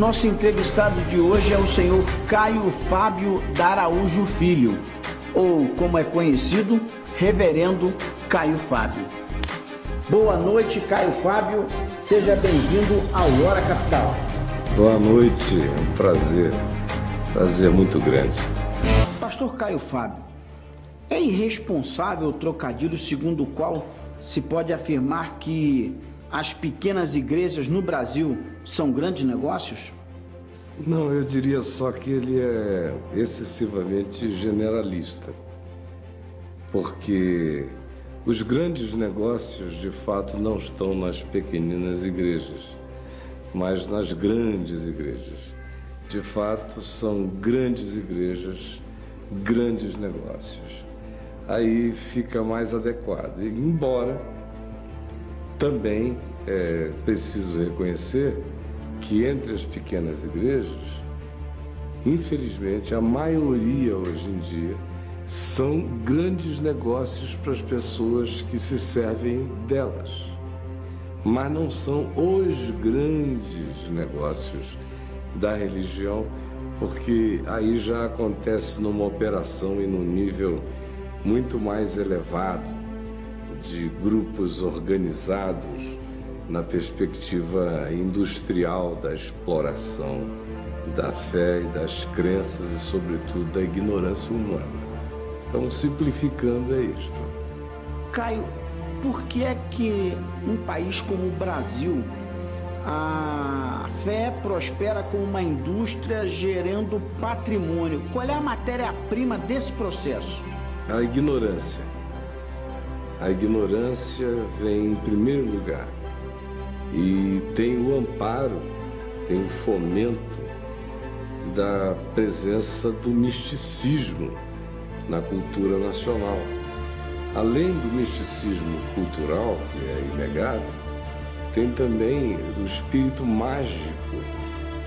Nosso entrevistado de hoje é o senhor Caio Fábio D'Araújo Filho, ou como é conhecido, Reverendo Caio Fábio. Boa noite, Caio Fábio. Seja bem-vindo ao Hora Capital. Boa noite, é um prazer. Prazer muito grande. Pastor Caio Fábio, é irresponsável o trocadilho segundo o qual se pode afirmar que as pequenas igrejas no Brasil são grandes negócios? Não, eu diria só que ele é excessivamente generalista, porque os grandes negócios de fato não estão nas pequeninas igrejas, mas nas grandes igrejas. De fato, são grandes igrejas, grandes negócios. Aí fica mais adequado. Embora também é preciso reconhecer que entre as pequenas igrejas, infelizmente, a maioria hoje em dia são grandes negócios para as pessoas que se servem delas. Mas não são os grandes negócios da religião, porque aí já acontece numa operação e num nível muito mais elevado de grupos organizados na perspectiva industrial da exploração da fé e das crenças e, sobretudo, da ignorância humana. Então, simplificando, é isto. Caio, por que é que um país como o Brasil, a fé prospera como uma indústria gerando patrimônio? Qual é a matéria-prima desse processo? A ignorância. A ignorância vem em primeiro lugar e tem o amparo, tem o fomento da presença do misticismo na cultura nacional. Além do misticismo cultural, que é inegável, tem também o espírito mágico,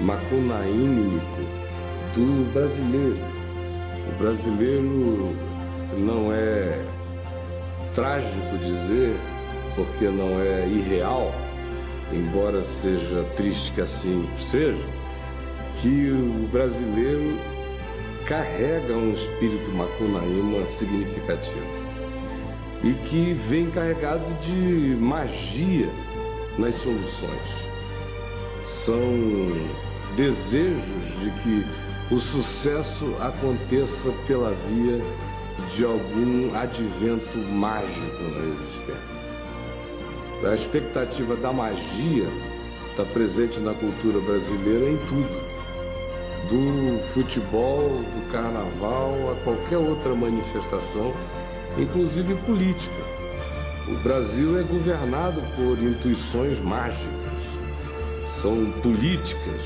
macunaímico do brasileiro. O brasileiro não é trágico dizer, porque não é irreal, embora seja triste que assim seja, que o brasileiro carrega um espírito macunaíma significativo e que vem carregado de magia nas soluções. São desejos de que o sucesso aconteça pela via de algum advento mágico na existência. A expectativa da magia está presente na cultura brasileira em tudo, do futebol, do carnaval, a qualquer outra manifestação, inclusive política. O Brasil é governado por intuições mágicas. São políticas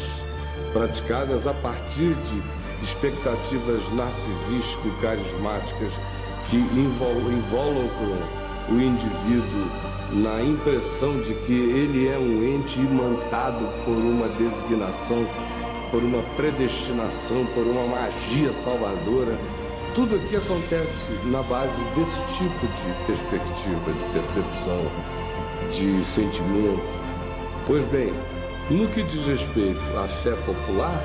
praticadas a partir de expectativas narcisístico-carismáticas que involoncram o indivíduo na impressão de que ele é um ente imantado por uma designação, por uma predestinação, por uma magia salvadora. Tudo aqui acontece na base desse tipo de perspectiva, de percepção, de sentimento. Pois bem, no que diz respeito à fé popular,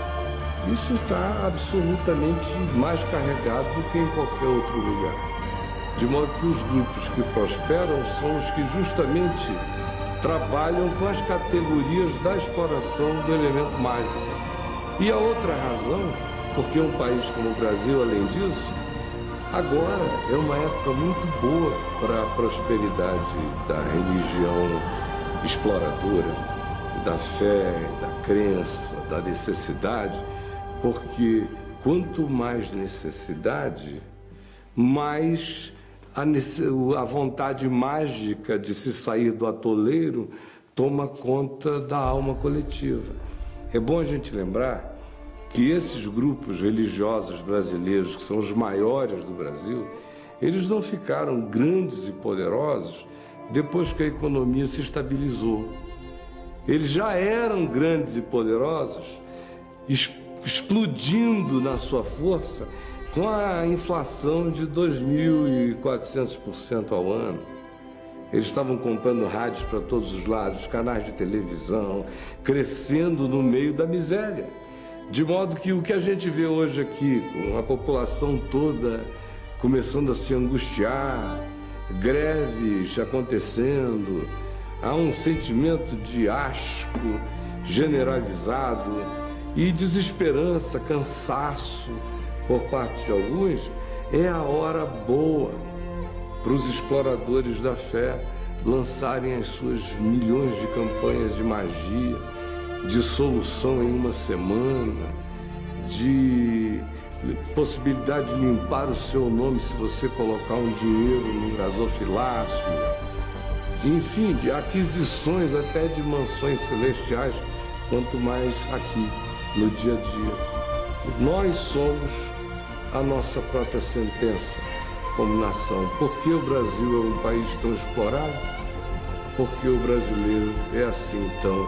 isso está absolutamente mais carregado do que em qualquer outro lugar. De modo que os grupos que prosperam são os que justamente trabalham com as categorias da exploração do elemento mágico. E a outra razão, porque um país como o Brasil, além disso, agora é uma época muito boa para a prosperidade da religião exploradora, da fé, da crença, da necessidade, porque quanto mais necessidade, mais a vontade mágica de se sair do atoleiro toma conta da alma coletiva. É bom a gente lembrar que esses grupos religiosos brasileiros, que são os maiores do Brasil, eles não ficaram grandes e poderosos depois que a economia se estabilizou. Eles já eram grandes e poderosos, explodindo na sua força com a inflação de 2.400% ao ano. Eles estavam comprando rádios para todos os lados, canais de televisão, crescendo no meio da miséria. De modo que o que a gente vê hoje aqui, com a população toda começando a se angustiar, greves acontecendo, há um sentimento de asco generalizado e desesperança, cansaço por parte de alguns. É a hora boa para os exploradores da fé lançarem as suas milhões de campanhas de magia, de solução em uma semana, de possibilidade de limpar o seu nome se você colocar um dinheiro no gasofilácio, enfim, de aquisições até de mansões celestiais, quanto mais aqui no dia a dia. Nós somos a nossa própria sentença como nação. Por que o Brasil é um país tão explorado? Porque o brasileiro é assim tão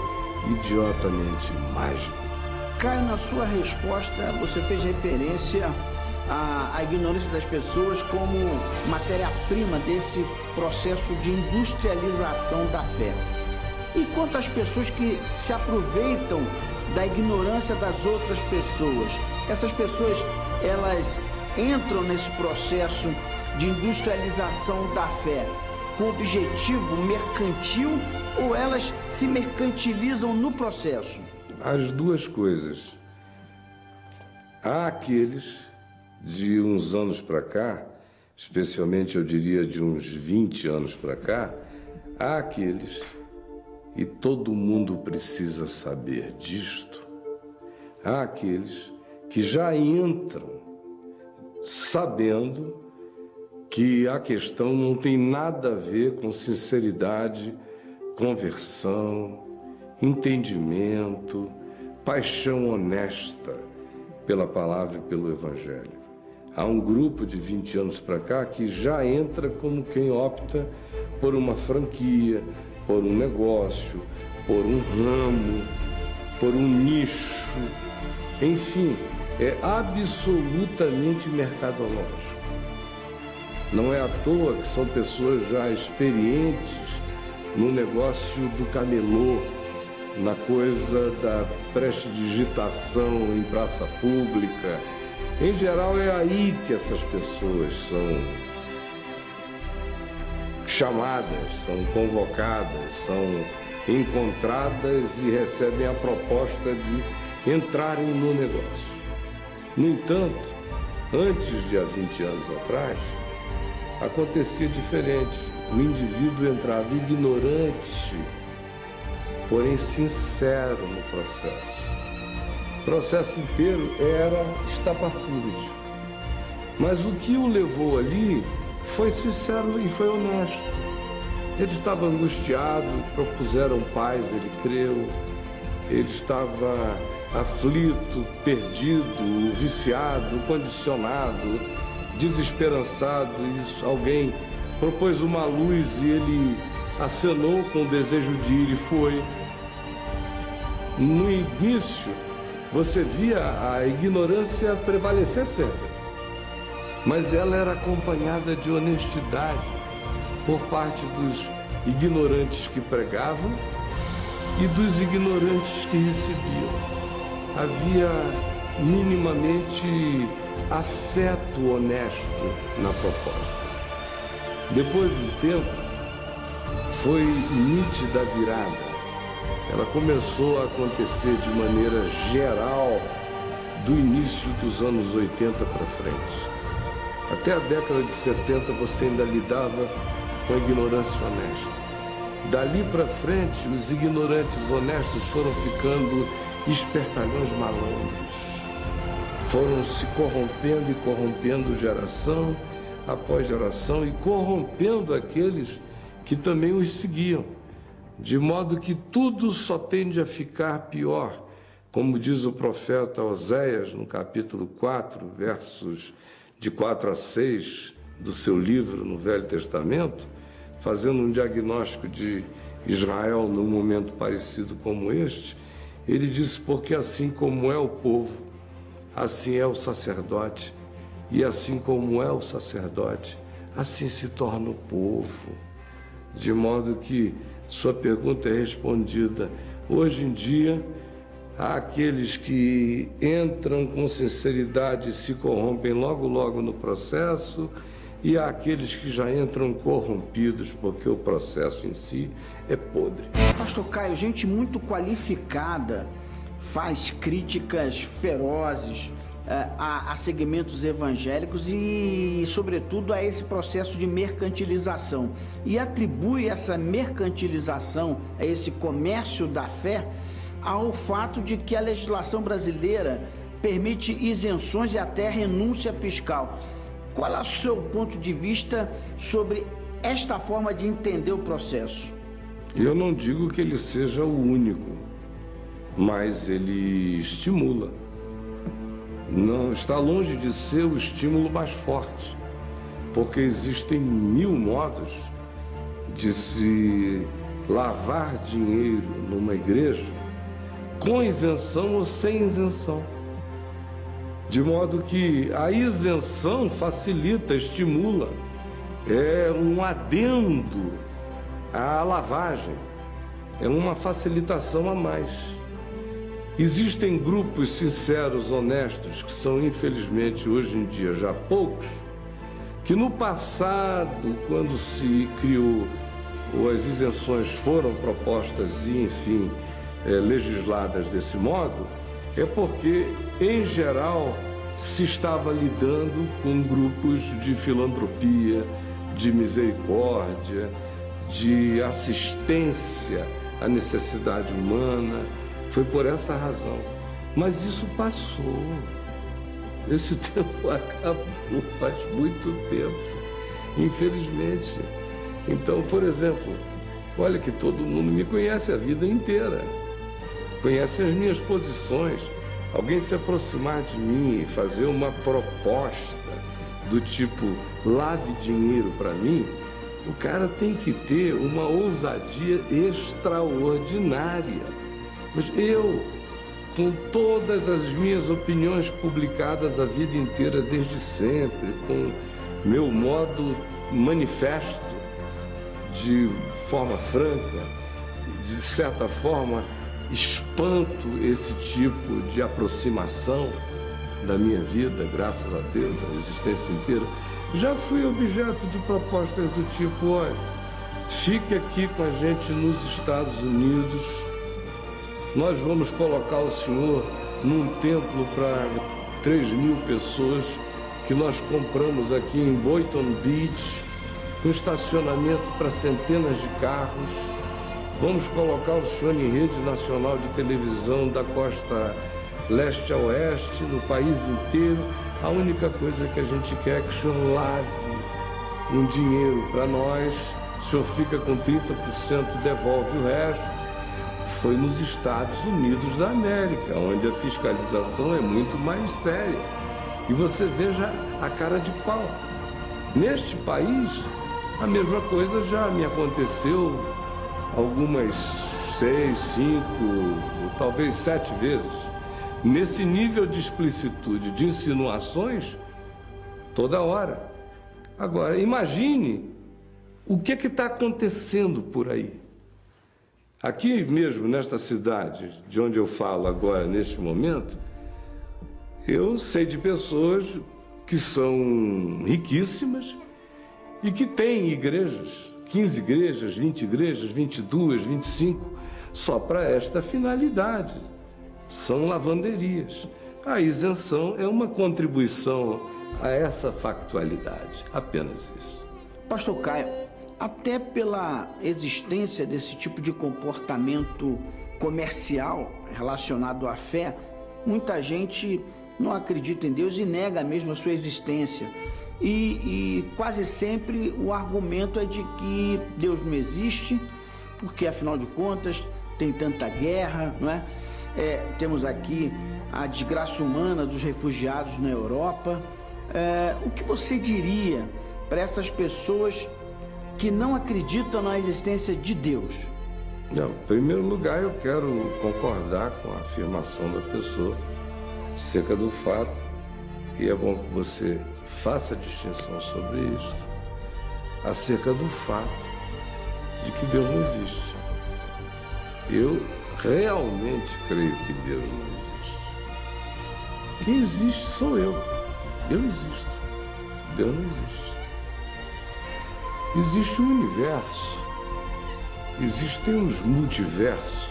idiotamente mágico. Caio, na sua resposta, você fez referência à ignorância das pessoas como matéria-prima desse processo de industrialização da fé. E quanto às pessoas que se aproveitam da ignorância das outras pessoas, essas pessoas, elas entram nesse processo de industrialização da fé com objetivo mercantil ou elas se mercantilizam no processo? As duas coisas. Há aqueles de uns anos para cá, especialmente eu diria de uns 20 anos para cá, há aqueles, e todo mundo precisa saber disto, há aqueles que já entram sabendo que a questão não tem nada a ver com sinceridade, conversão, entendimento, paixão honesta pela palavra e pelo Evangelho. Há um grupo de 20 anos para cá que já entra como quem opta por uma franquia, por um negócio, por um ramo, por um nicho, enfim, é absolutamente mercadológico. Não é à toa que são pessoas já experientes no negócio do camelô, na coisa da prestidigitação em praça pública. Em geral, é aí que essas pessoas são chamadas, são convocadas, são encontradas e recebem a proposta de entrarem no negócio. No entanto, antes de há 20 anos atrás, acontecia diferente. O indivíduo entrava ignorante, porém sincero no processo. O processo inteiro era estapafúrdio. Mas o que o levou ali foi sincero e foi honesto. Ele estava angustiado, propuseram paz, ele creu. Ele estava aflito, perdido, viciado, condicionado, desesperançado. E alguém propôs uma luz e ele acenou com o desejo de ir e foi. No início, você via a ignorância prevalecer sempre, mas ela era acompanhada de honestidade por parte dos ignorantes que pregavam e dos ignorantes que recebiam. Havia minimamente afeto honesto na proposta. Depois de um tempo, foi nítida a virada. Ela começou a acontecer de maneira geral do início dos anos 80 para frente. Até a década de 70 você ainda lidava com a ignorância honesta. Dali para frente, os ignorantes honestos foram ficando espertalhões malandros. Foram se corrompendo e corrompendo geração após geração e corrompendo aqueles que também os seguiam. De modo que tudo só tende a ficar pior. Como diz o profeta Oséias no capítulo 4, versos de 4 a 6 do seu livro no Velho Testamento, fazendo um diagnóstico de Israel num momento parecido como este, ele diz: porque assim como é o povo, assim é o sacerdote, e assim como é o sacerdote, assim se torna o povo. de modo que sua pergunta é respondida. Hoje em dia, há aqueles que entram com sinceridade e se corrompem logo no processo, e há aqueles que já entram corrompidos, porque o processo em si é podre. Pastor Caio, gente muito qualificada faz críticas ferozes a segmentos evangélicos e, sobretudo, a esse processo de mercantilização. E atribui essa mercantilização, a esse comércio da fé, ao fato de que a legislação brasileira permite isenções e até renúncia fiscal. Qual é o seu ponto de vista sobre esta forma de entender o processo? Eu não digo que ele seja o único, mas ele estimula. Não está longe de ser o estímulo mais forte, porque existem 1000 modos de se lavar dinheiro numa igreja com isenção ou sem isenção. De modo que a isenção facilita, estimula, é um adendo à lavagem, é uma facilitação a mais. Existem grupos sinceros, honestos, que são, infelizmente, hoje em dia já poucos, que no passado, quando se criou, ou as isenções foram propostas e, enfim, legisladas desse modo, é porque, em geral, se estava lidando com grupos de filantropia, de misericórdia, de assistência à necessidade humana. Foi por essa razão. Mas isso passou. Esse tempo acabou faz muito tempo, infelizmente. Então, por exemplo, olha que todo mundo me conhece a vida inteira. Conhece as minhas posições. Alguém se aproximar de mim e fazer uma proposta do tipo lave dinheiro para mim, o cara tem que ter uma ousadia extraordinária. Mas eu, com todas as minhas opiniões publicadas a vida inteira, desde sempre, com meu modo manifesto, de forma franca, de certa forma, espanto esse tipo de aproximação da minha vida, graças a Deus, a existência inteira. Já fui objeto de propostas do tipo, olha, fique aqui com a gente nos Estados Unidos, nós vamos colocar o senhor num templo para 3.000 pessoas que nós compramos aqui em Boynton Beach, com estacionamento para centenas de carros. Vamos colocar o senhor em rede nacional de televisão da costa leste a oeste, no país inteiro. A única coisa que a gente quer é que o senhor lave um dinheiro para nós, o senhor fica com 30%, devolve o resto. Foi nos Estados Unidos da América, onde a fiscalização é muito mais séria. E você veja a cara de pau. Neste país, a mesma coisa já me aconteceu algumas 6, 5, talvez 7 vezes. Nesse nível de explicitude, de insinuações, toda hora. Agora, imagine o que está acontecendo por aí. Aqui mesmo, nesta cidade, de onde eu falo agora, neste momento, eu sei de pessoas que são riquíssimas e que têm igrejas, 15 igrejas, 20 igrejas, 22, 25, só para esta finalidade. São lavanderias. A isenção é uma contribuição a essa factualidade, apenas isso. Pastor Caio, até pela existência desse tipo de comportamento comercial relacionado à fé, muita gente não acredita em Deus e nega mesmo a sua existência. E quase sempre o argumento é de que Deus não existe, porque afinal de contas tem tanta guerra, não é? Temos aqui a desgraça humana dos refugiados na Europa. O que você diria para essas pessoas que não acreditam na existência de Deus? Não, em primeiro lugar, eu quero concordar com a afirmação da pessoa acerca do fato, e é bom que você faça a distinção sobre isso, acerca do fato de que Deus não existe. Eu realmente creio que Deus não existe. Quem existe sou eu. Eu existo. Deus não existe. Existe o universo. Existem os multiversos.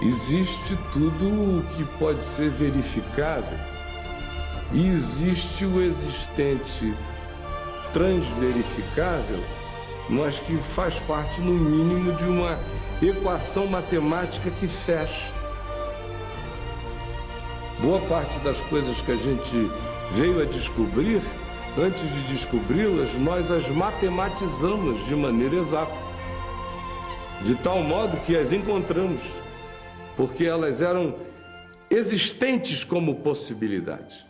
Existe tudo o que pode ser verificado. E existe o existente transverificável, mas que faz parte, no mínimo, de uma equação matemática que fecha. Boa parte das coisas que a gente veio a descobrir, antes de descobri-las, nós as matematizamos de maneira exata, de tal modo que as encontramos, porque elas eram existentes como possibilidade.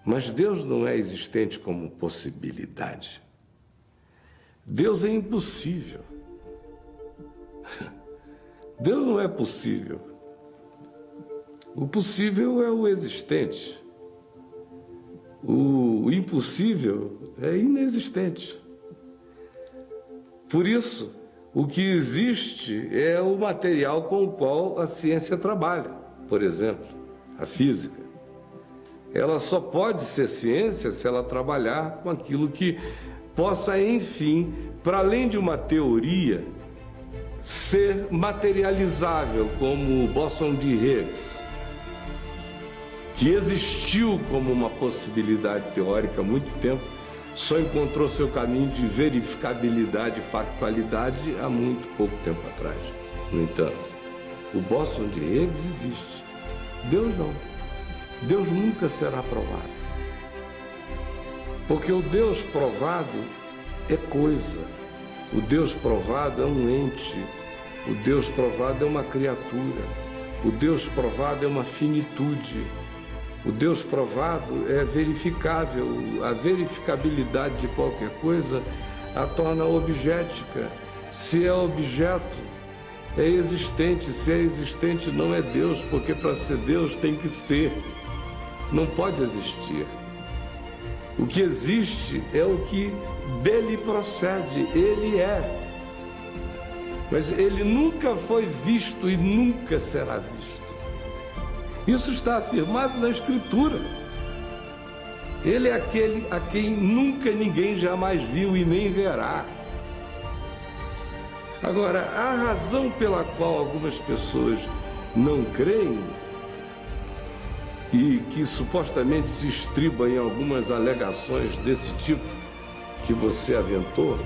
Mas Deus não é existente como possibilidade. Deus é impossível. Deus não é possível. O possível é o existente. O impossível é inexistente. Por isso, o que existe é o material com o qual a ciência trabalha. Por exemplo, a física. Ela só pode ser ciência se ela trabalhar com aquilo que possa, enfim, para além de uma teoria, ser materializável, como o bóson de Higgs, que existiu como uma possibilidade teórica há muito tempo, só encontrou seu caminho de verificabilidade e factualidade há muito pouco tempo atrás. No entanto, o bóson de Higgs existe. Deus não. Deus nunca será provado. Porque o Deus provado é coisa. O Deus provado é um ente. O Deus provado é uma criatura. O Deus provado é uma finitude. O Deus provado é verificável. A verificabilidade de qualquer coisa a torna objetica. Se é objeto, é existente. Se é existente, não é Deus, porque para ser Deus tem que ser. Não pode existir. O que existe é o que dele procede, ele é. Mas ele nunca foi visto e nunca será visto. Isso está afirmado na Escritura. Ele é aquele a quem nunca ninguém jamais viu e nem verá. Agora, a razão pela qual algumas pessoas não creem e que supostamente se estriba em algumas alegações desse tipo que você aventou,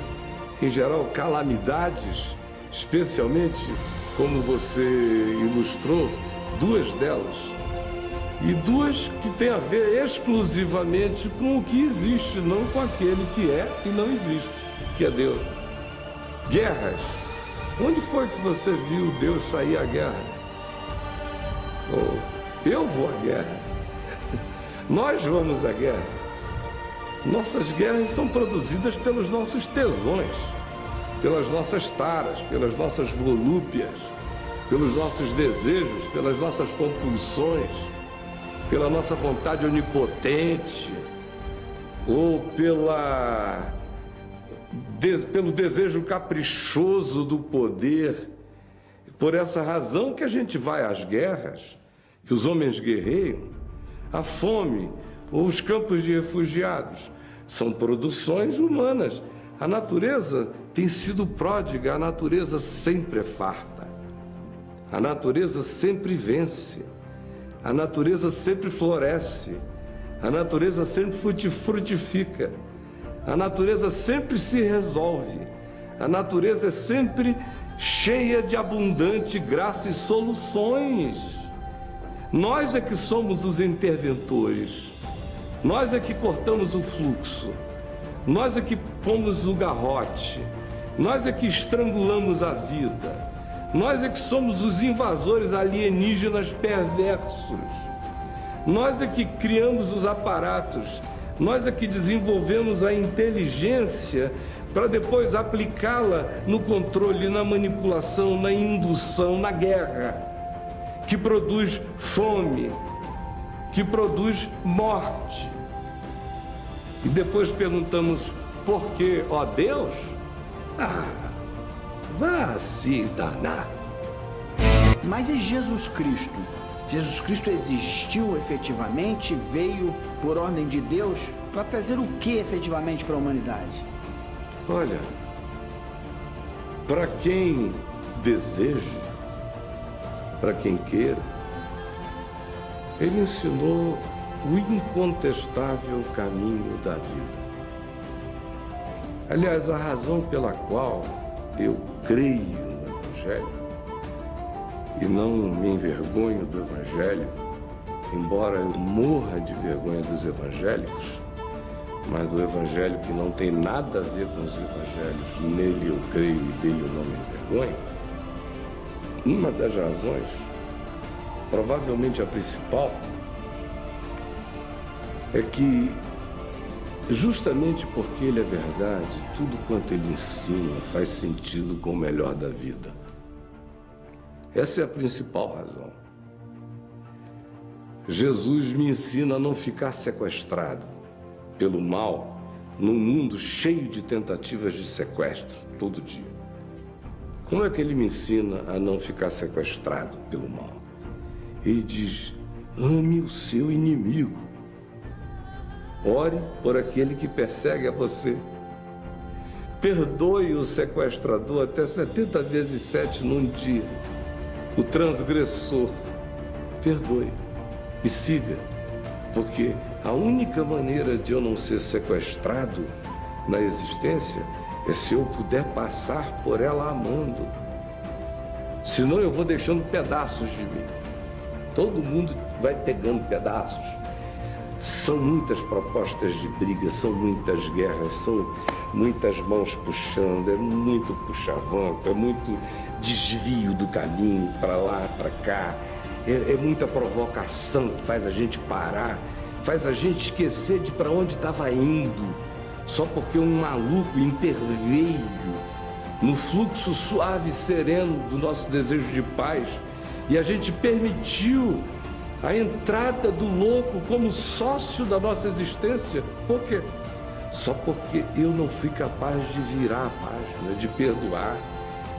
em geral calamidades, especialmente como você ilustrou, duas delas, e duas que têm a ver exclusivamente com o que existe, não com aquele que é e não existe, que é Deus. Guerras. Onde foi que você viu Deus sair à guerra? Eu vou à guerra. Nós vamos à guerra. Nossas guerras são produzidas pelos nossos tesões, pelas nossas taras, pelas nossas volúpias, pelos nossos desejos, pelas nossas compulsões, pela nossa vontade onipotente, ou pelo desejo caprichoso do poder. Por essa razão que a gente vai às guerras, que os homens guerreiam. A fome ou os campos de refugiados são produções humanas. A natureza tem sido pródiga, a natureza sempre é farta. A natureza sempre vence. A natureza sempre floresce. A natureza sempre frutifica. A natureza sempre se resolve. A natureza é sempre cheia de abundante graça e soluções. Nós é que somos os interventores. Nós é que cortamos o fluxo. Nós é que pomos o garrote. Nós é que estrangulamos a vida. Nós é que somos os invasores alienígenas perversos. Nós é que criamos os aparatos. Nós é que desenvolvemos a inteligência para depois aplicá-la no controle, na manipulação, na indução, na guerra, que produz fome, que produz morte. E depois perguntamos, por quê, ó Deus? Ah, vá se danar. Mas e Jesus Cristo? Jesus Cristo existiu efetivamente, veio por ordem de Deus para trazer o que efetivamente para a humanidade? Olha, para quem deseja, para quem queira, ele ensinou o incontestável caminho da vida. Aliás, a razão pela qual eu creio no Evangelho e não me envergonho do Evangelho, embora eu morra de vergonha dos evangélicos, mas do Evangelho que não tem nada a ver com os evangelhos, nele eu creio e dele eu não me envergonho. Uma das razões, provavelmente a principal, é que justamente porque ele é verdade, tudo quanto ele ensina faz sentido com o melhor da vida. Essa é a principal razão. Jesus me ensina a não ficar sequestrado pelo mal num mundo cheio de tentativas de sequestro todo dia. Como é que ele me ensina a não ficar sequestrado pelo mal? Ele diz: ame o seu inimigo. Ore por aquele que persegue a você. Perdoe o sequestrador até 70 vezes 7 num dia. O transgressor, perdoe e siga, porque a única maneira de eu não ser sequestrado na existência é se eu puder passar por ela amando. Senão eu vou deixando pedaços de mim. Todo mundo vai pegando pedaços. São muitas propostas de briga, são muitas guerras, são muitas mãos puxando, é muito puxa-vanco, é muito desvio do caminho para lá, para cá, é muita provocação que faz a gente parar, faz a gente esquecer de para onde estava indo, só porque um maluco interveio no fluxo suave e sereno do nosso desejo de paz e a gente permitiu a entrada do louco como sócio da nossa existência. Por quê? Só porque eu não fui capaz de virar a página, de perdoar,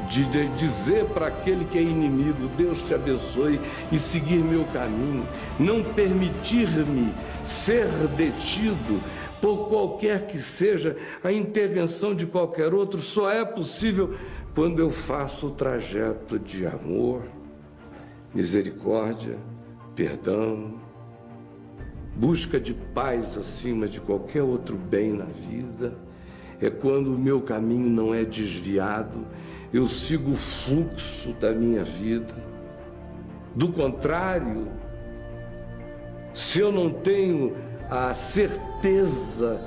de dizer para aquele que é inimigo, Deus te abençoe, e seguir meu caminho. Não permitir-me ser detido por qualquer que seja a intervenção de qualquer outro, só é possível quando eu faço o trajeto de amor, misericórdia, perdão, busca de paz acima de qualquer outro bem na vida. É quando o meu caminho não é desviado, eu sigo o fluxo da minha vida. Do contrário, se eu não tenho a certeza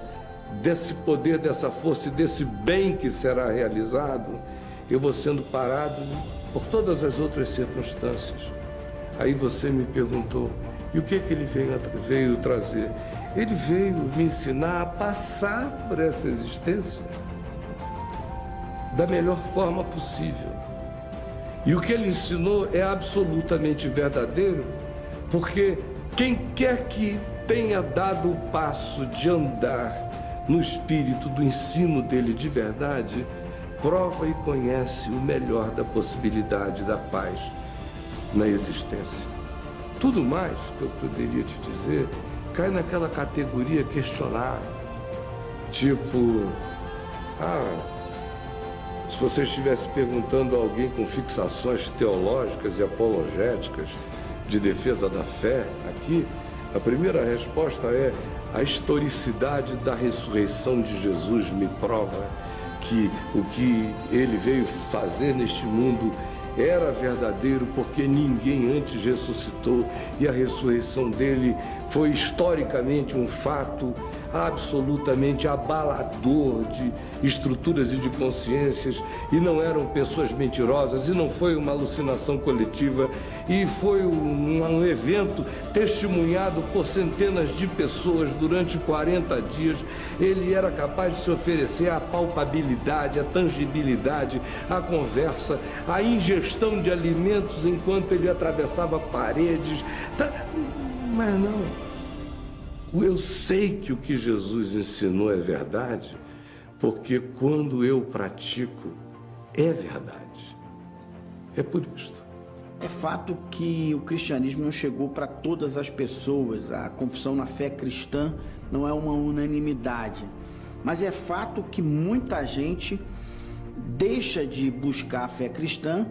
desse poder, dessa força e desse bem que será realizado, eu vou sendo parado por todas as outras circunstâncias. Aí você me perguntou, e o que ele veio trazer? Ele veio me ensinar a passar por essa existência da melhor forma possível. E o que ele ensinou é absolutamente verdadeiro, porque quem quer que tenha dado o passo de andar no espírito do ensino dele de verdade, prova e conhece o melhor da possibilidade da paz na existência. Tudo mais que eu poderia te dizer cai naquela categoria questionável. Tipo, se você estivesse perguntando a alguém com fixações teológicas e apologéticas de defesa da fé aqui, a primeira resposta é: a historicidade da ressurreição de Jesus me prova que o que ele veio fazer neste mundo era verdadeiro, porque ninguém antes ressuscitou, e a ressurreição dele foi historicamente um fato absolutamente abalador de estruturas e de consciências, e não eram pessoas mentirosas, e não foi uma alucinação coletiva, e foi um evento testemunhado por centenas de pessoas durante 40 dias. Ele era capaz de se oferecer a palpabilidade, a tangibilidade, a conversa, a ingestão de alimentos enquanto ele atravessava paredes. Mas não. Eu sei que o que Jesus ensinou é verdade, porque quando eu pratico, é verdade. É por isto. É fato que o cristianismo não chegou para todas as pessoas. A confissão na fé cristã não é uma unanimidade. Mas é fato que muita gente deixa de buscar a fé cristã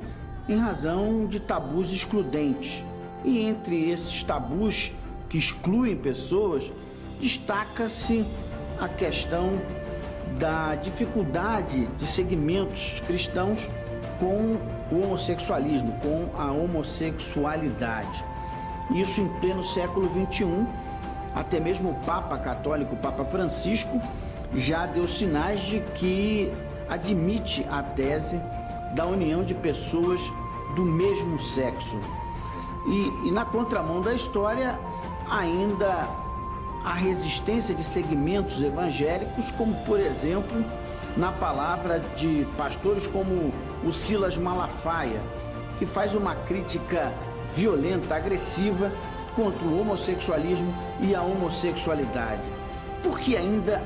em razão de tabus excludentes. E entre esses tabus que excluem pessoas, destaca-se a questão da dificuldade de segmentos cristãos com o homossexualismo, com a homossexualidade. Isso em pleno século XXI, até mesmo o Papa Católico, o Papa Francisco, já deu sinais de que admite a tese da união de pessoas do mesmo sexo. E na contramão da história, ainda a resistência de segmentos evangélicos, como por exemplo, na palavra de pastores como o Silas Malafaia, que faz uma crítica violenta, agressiva contra o homossexualismo e a homossexualidade. Porque ainda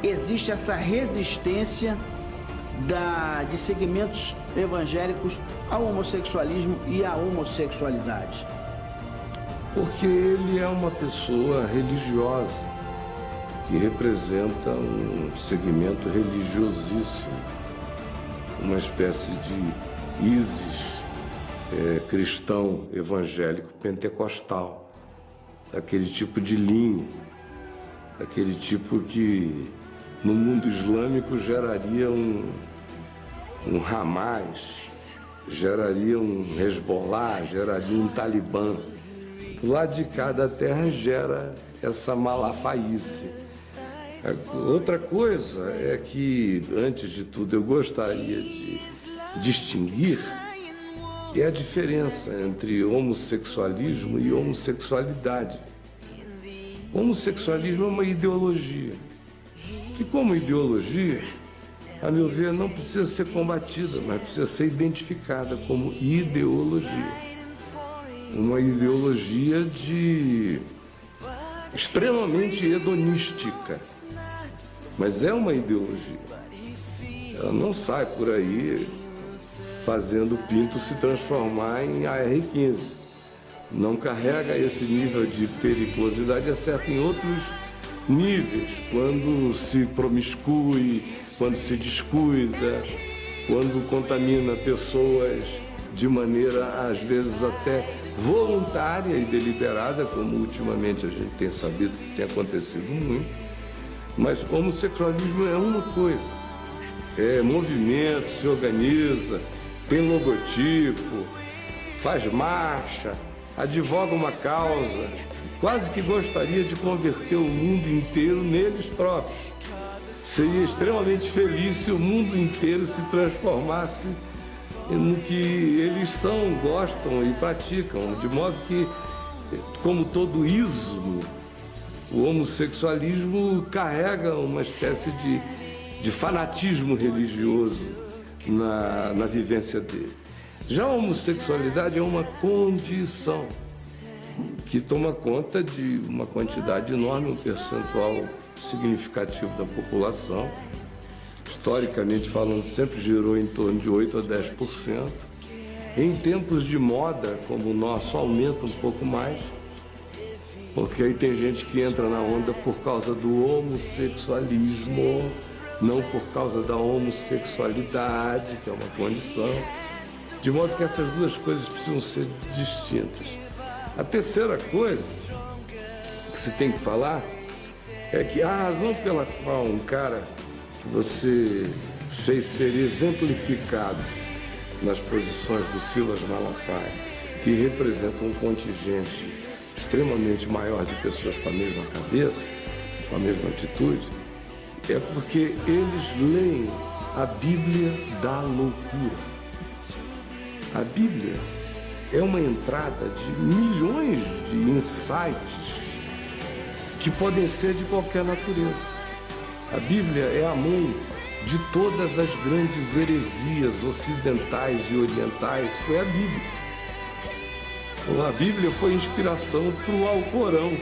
existe essa resistência de segmentos evangélicos ao homossexualismo e à homossexualidade? Porque ele é uma pessoa religiosa, que representa um segmento religiosíssimo, uma espécie de ISIS cristão evangélico pentecostal, daquele tipo de linha, daquele tipo que no mundo islâmico geraria um Hamas, geraria um Hezbollah, geraria um Talibã. Do lado de cada terra gera essa malafaíce. Outra coisa é que, antes de tudo, eu gostaria de distinguir a diferença entre homossexualismo e homossexualidade. O homossexualismo é uma ideologia, que como ideologia, a meu ver, não precisa ser combatida, mas precisa ser identificada como ideologia. Uma ideologia extremamente hedonística, mas é uma ideologia. Ela não sai por aí fazendo o pinto se transformar em AR-15. Não carrega esse nível de periculosidade, exceto em outros níveis, quando se promiscui, quando se descuida, quando contamina pessoas de maneira, às vezes, até voluntária e deliberada, como ultimamente a gente tem sabido que tem acontecido muito. Mas o homossexualismo é uma coisa, é movimento, se organiza, tem logotipo, faz marcha, advoga uma causa, quase que gostaria de converter o mundo inteiro neles próprios. Seria extremamente feliz se o mundo inteiro se transformasse no que eles são, gostam e praticam, de modo que, como todo ismo, o homossexualismo carrega uma espécie de fanatismo religioso na vivência dele. Já a homossexualidade é uma condição que toma conta de uma quantidade enorme, um percentual significativo da população. Historicamente falando, sempre girou em torno de 8% a 10%. Em tempos de moda como o nosso, aumenta um pouco mais, porque aí tem gente que entra na onda por causa do homossexualismo, não por causa da homossexualidade, que é uma condição. De modo que essas duas coisas precisam ser distintas. A terceira coisa que se tem que falar é que a razão pela qual um cara que você fez ser exemplificado nas posições do Silas Malafaia, que representa um contingente extremamente maior de pessoas com a mesma cabeça, com a mesma atitude, é porque eles leem a Bíblia da loucura. A Bíblia é uma entrada de milhões de insights que podem ser de qualquer natureza. A Bíblia é a mãe de todas as grandes heresias ocidentais e orientais. Foi a Bíblia. A Bíblia foi inspiração para o Alcorão.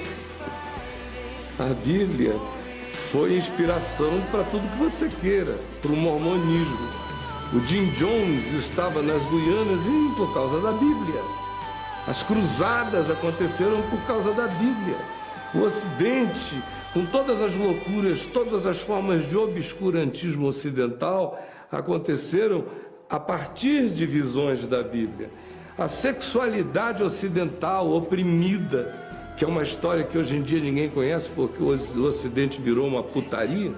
A Bíblia foi inspiração para tudo que você queira, para o mormonismo. O Jim Jones estava nas Guianas e por causa da Bíblia. As cruzadas aconteceram por causa da Bíblia. O Ocidente, com todas as loucuras, todas as formas de obscurantismo ocidental, aconteceram a partir de visões da Bíblia. A sexualidade ocidental oprimida, que é uma história que hoje em dia ninguém conhece porque o Ocidente virou uma putaria,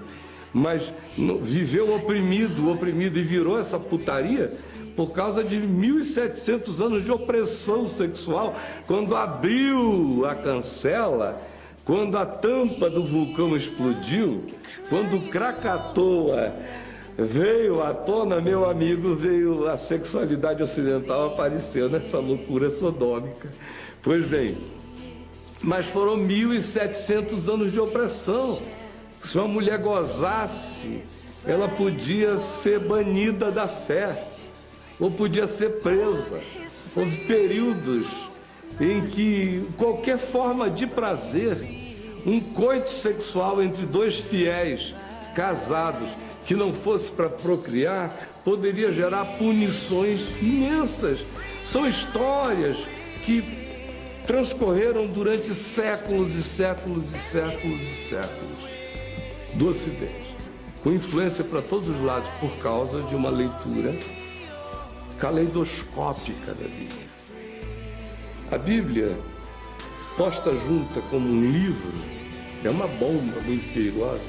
mas viveu oprimido e virou essa putaria por causa de 1.700 anos de opressão sexual, quando abriu a cancela, quando a tampa do vulcão explodiu, quando Krakatoa veio à tona, meu amigo, veio a sexualidade ocidental, apareceu nessa loucura sodômica. Pois bem, mas foram 1.700 anos de opressão. Se uma mulher gozasse, ela podia ser banida da fé, ou podia ser presa. Houve períodos em que qualquer forma de prazer, um coito sexual entre dois fiéis casados, que não fosse para procriar, poderia gerar punições imensas. São histórias que transcorreram durante séculos e séculos e séculos e séculos do Ocidente, com influência para todos os lados por causa de uma leitura caleidoscópica da Bíblia. A Bíblia, posta junta como um livro, é uma bomba muito perigosa,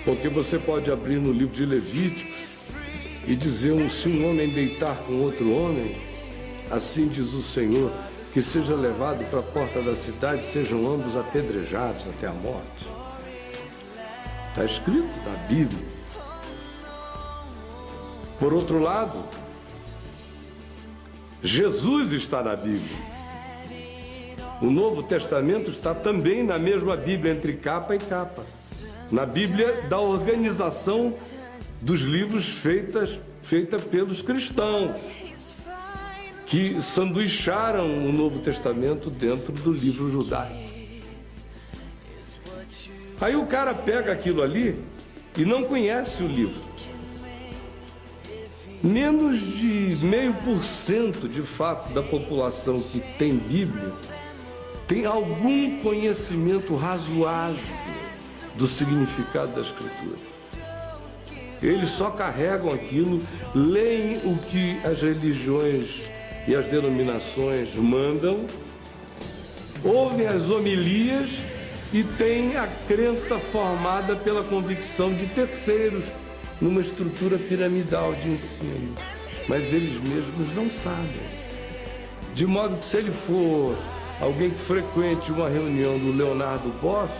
porque você pode abrir no livro de Levíticos e dizer: se um homem deitar com outro homem, assim diz o Senhor, que seja levado para a porta da cidade, sejam ambos apedrejados até a morte. Está escrito na Bíblia. Por outro lado, Jesus está na Bíblia. O Novo Testamento está também na mesma Bíblia, entre capa e capa. Na Bíblia da organização dos livros feita pelos cristãos, que sanduicharam o Novo Testamento dentro do livro judaico. Aí o cara pega aquilo ali e não conhece o livro. Menos de 0,5% de fato da população que tem Bíblia tem algum conhecimento razoável do significado da Escritura. Eles só carregam aquilo, leem o que as religiões e as denominações mandam, ouvem as homilias e têm a crença formada pela convicção de terceiros, numa estrutura piramidal de ensino. Mas eles mesmos não sabem. De modo que, se ele for alguém que frequente uma reunião do Leonardo Boff,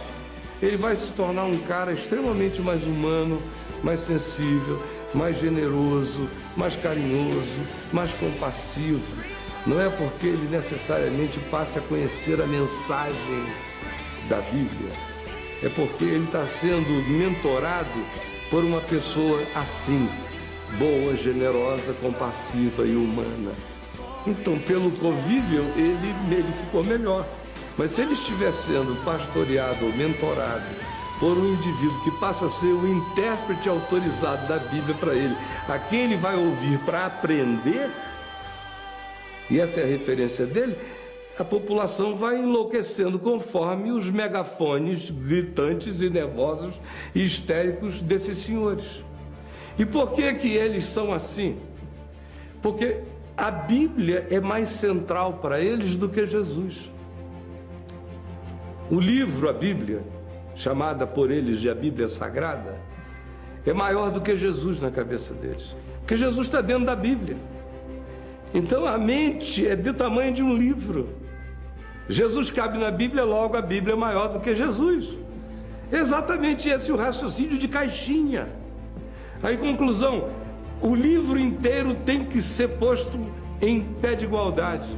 ele vai se tornar um cara extremamente mais humano, mais sensível, mais generoso, mais carinhoso, mais compassivo. Não é porque ele necessariamente passe a conhecer a mensagem da Bíblia, é porque ele está sendo mentorado por uma pessoa assim, boa, generosa, compassiva e humana. Então, pelo convívio, ele ficou melhor. Mas se ele estiver sendo pastoreado ou mentorado por um indivíduo que passa a ser o intérprete autorizado da Bíblia para ele, a quem ele vai ouvir para aprender, e essa é a referência dele, a população vai enlouquecendo conforme os megafones gritantes e nervosos e histéricos desses senhores. E por que eles são assim? Porque a Bíblia é mais central para eles do que Jesus. O livro, a Bíblia, chamada por eles de a Bíblia Sagrada, é maior do que Jesus na cabeça deles. Porque Jesus está dentro da Bíblia. Então a mente é do tamanho de um livro. Jesus cabe na Bíblia, logo a Bíblia é maior do que Jesus. Exatamente esse é o raciocínio de caixinha. Aí, conclusão, o livro inteiro tem que ser posto em pé de igualdade.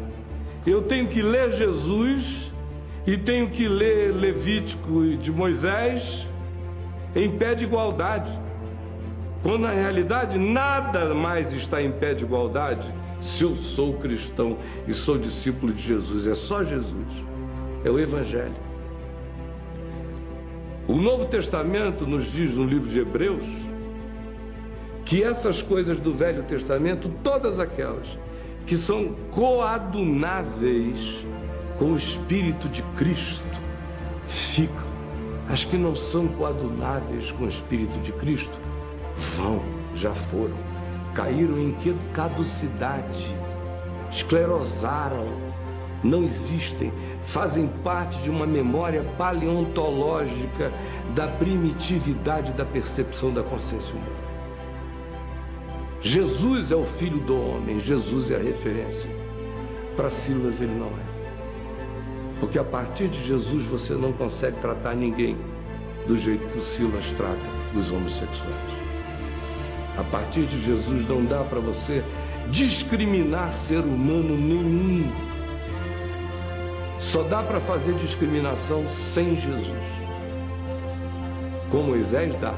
Eu tenho que ler Jesus e tenho que ler Levítico de Moisés em pé de igualdade. Quando na realidade nada mais está em pé de igualdade. Se eu sou cristão e sou discípulo de Jesus, é só Jesus, é o Evangelho. O Novo Testamento nos diz no livro de Hebreus que essas coisas do Velho Testamento, todas aquelas que são coadunáveis com o Espírito de Cristo, ficam. As que não são coadunáveis com o Espírito de Cristo, já foram, caíram em caducidade, esclerosaram, não existem, fazem parte de uma memória paleontológica da primitividade da percepção da consciência humana. Jesus é o Filho do homem, Jesus é a referência. Para Silas ele não é. Porque a partir de Jesus você não consegue tratar ninguém do jeito que o Silas trata os homossexuais. A partir de Jesus não dá para você discriminar ser humano nenhum. Só dá para fazer discriminação sem Jesus. Com Moisés dá.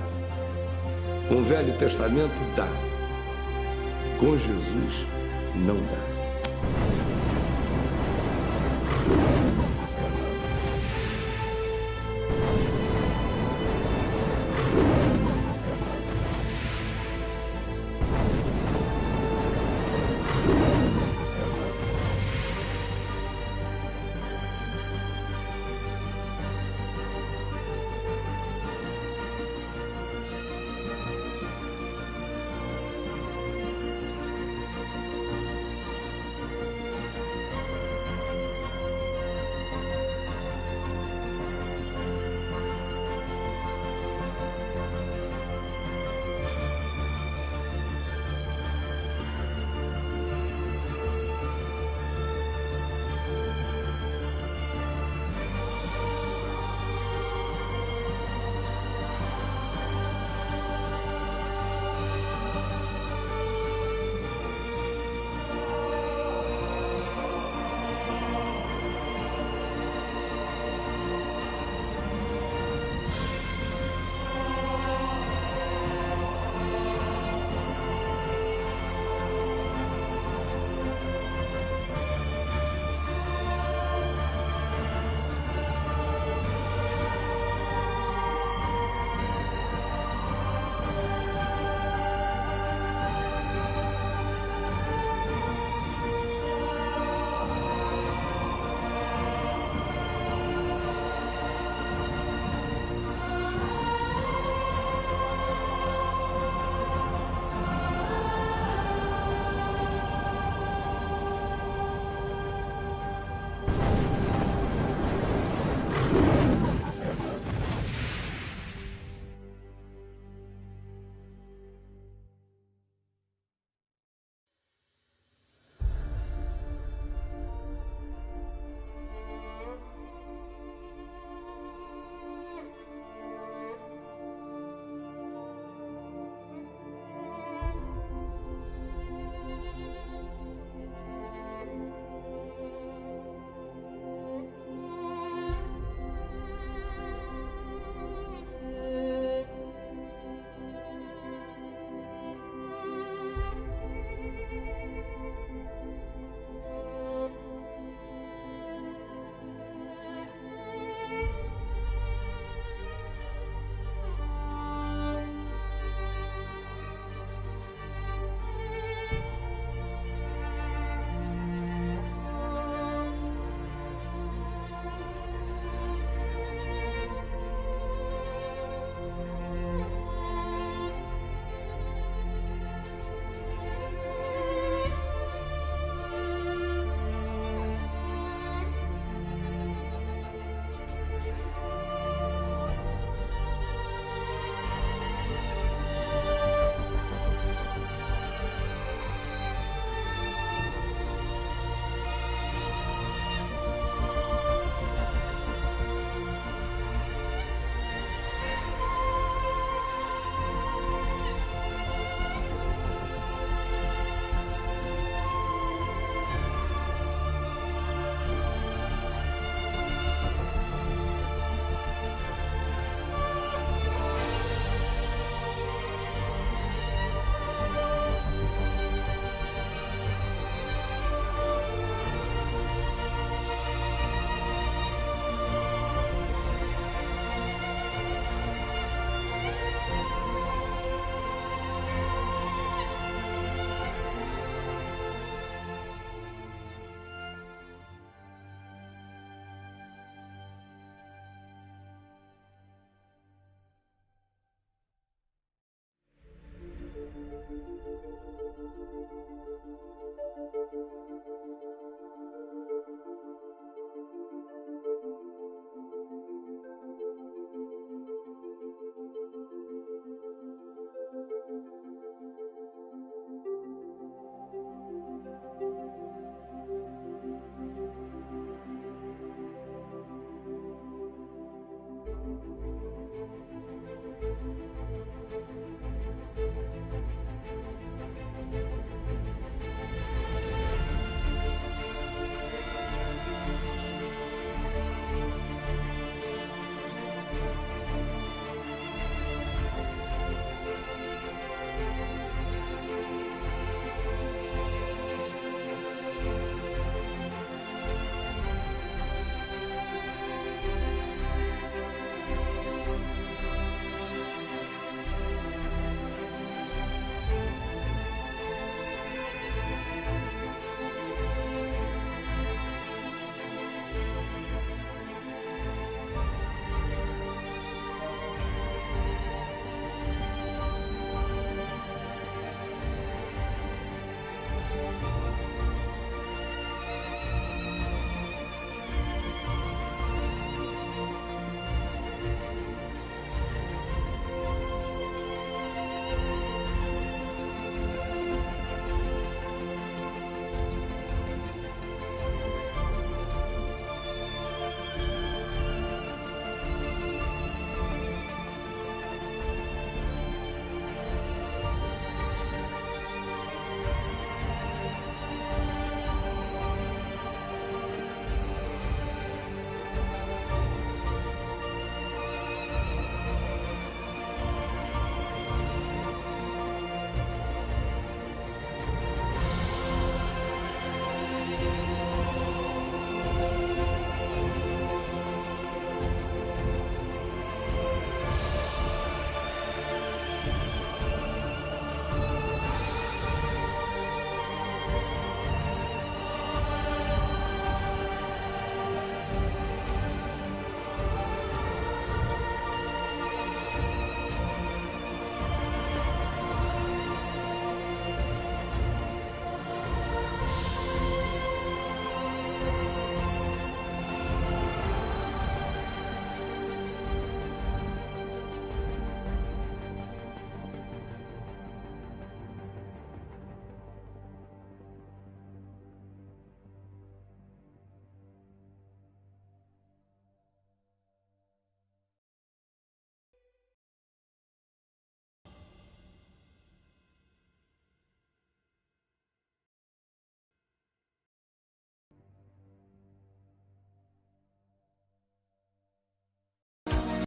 Com o Velho Testamento dá. Com Jesus não dá.